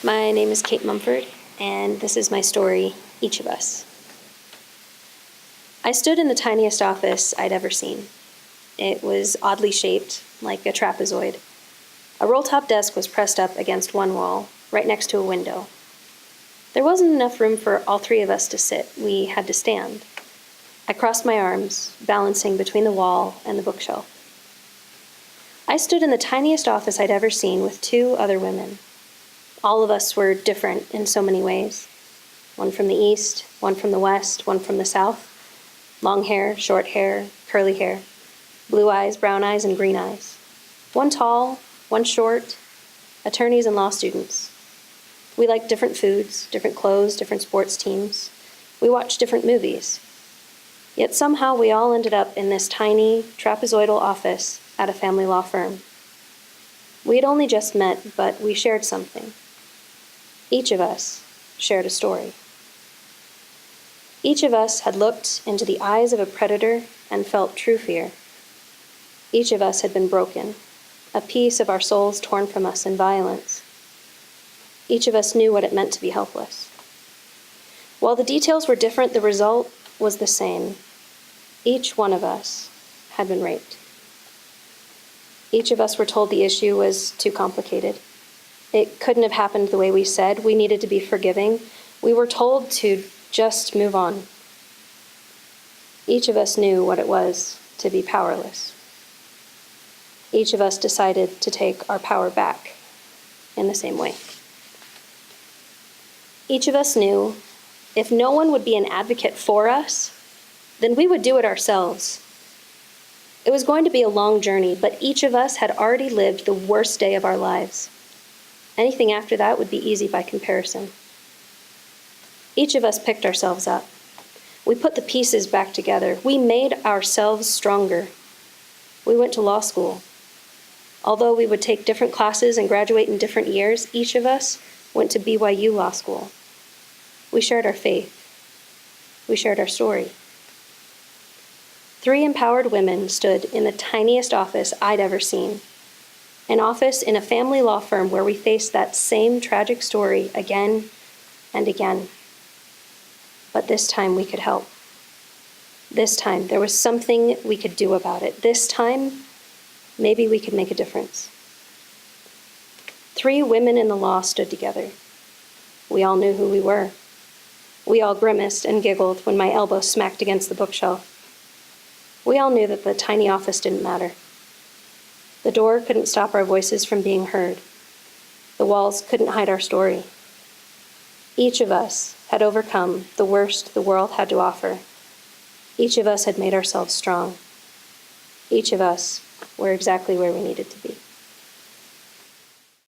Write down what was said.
My name is Cate Mumford, and this is my story, Each of Us. I stood in the tiniest office I'd ever seen. It was oddly shaped, like a trapezoid. A roll-top desk was pressed up against one wall, right next to a window. There wasn't enough room for all three of us to sit. We had to stand. I crossed my arms, balancing between the wall and the bookshelf. I stood in the tiniest office I'd ever seen with two other women. All of us were different in so many ways. One from the east, one from the west, one from the south. Long hair, short hair, curly hair. Blue eyes, brown eyes, and green eyes. One tall, one short. Attorneys and law students. We liked different foods, different clothes, different sports teams. We watched different movies. Yet somehow we all ended up in this tiny, trapezoidal office at a family law firm. We had only just met, but we shared something. Each of us shared a story. Each of us had looked into the eyes of a predator and felt true fear. Each of us had been broken, a piece of our souls torn from us in violence. Each of us knew what it meant to be helpless. While the details were different, the result was the same. Each one of us had been raped. Each of us were told the issue was too complicated. It couldn't have happened the way we said. We needed to be forgiving. We were told to just move on. Each of us knew what it was to be powerless. Each of us decided to take our power back in the same way. Each of us knew if no one would be an advocate for us, then we would do it ourselves. It was going to be a long journey, but each of us had already lived the worst day of our lives. Anything after that would be easy by comparison. Each of us picked ourselves up. We put the pieces back together. We made ourselves stronger. We went to law school. Although we would take different classes and graduate in different years, each of us went to BYU Law School. We shared our faith. We shared our story. 3 empowered women stood in the tiniest office I'd ever seen. An office in a family law firm where we faced that same tragic story again and again. But this time we could help. This time there was something we could do about it. This time, maybe we could make a difference. 3 women in the law stood together. We all knew who we were. We all grimaced and giggled when my elbow smacked against the bookshelf. We all knew that the tiny office didn't matter. The door couldn't stop our voices from being heard. The walls couldn't hide our story. Each of us had overcome the worst the world had to offer. Each of us had made ourselves strong. Each of us were exactly where we needed to be.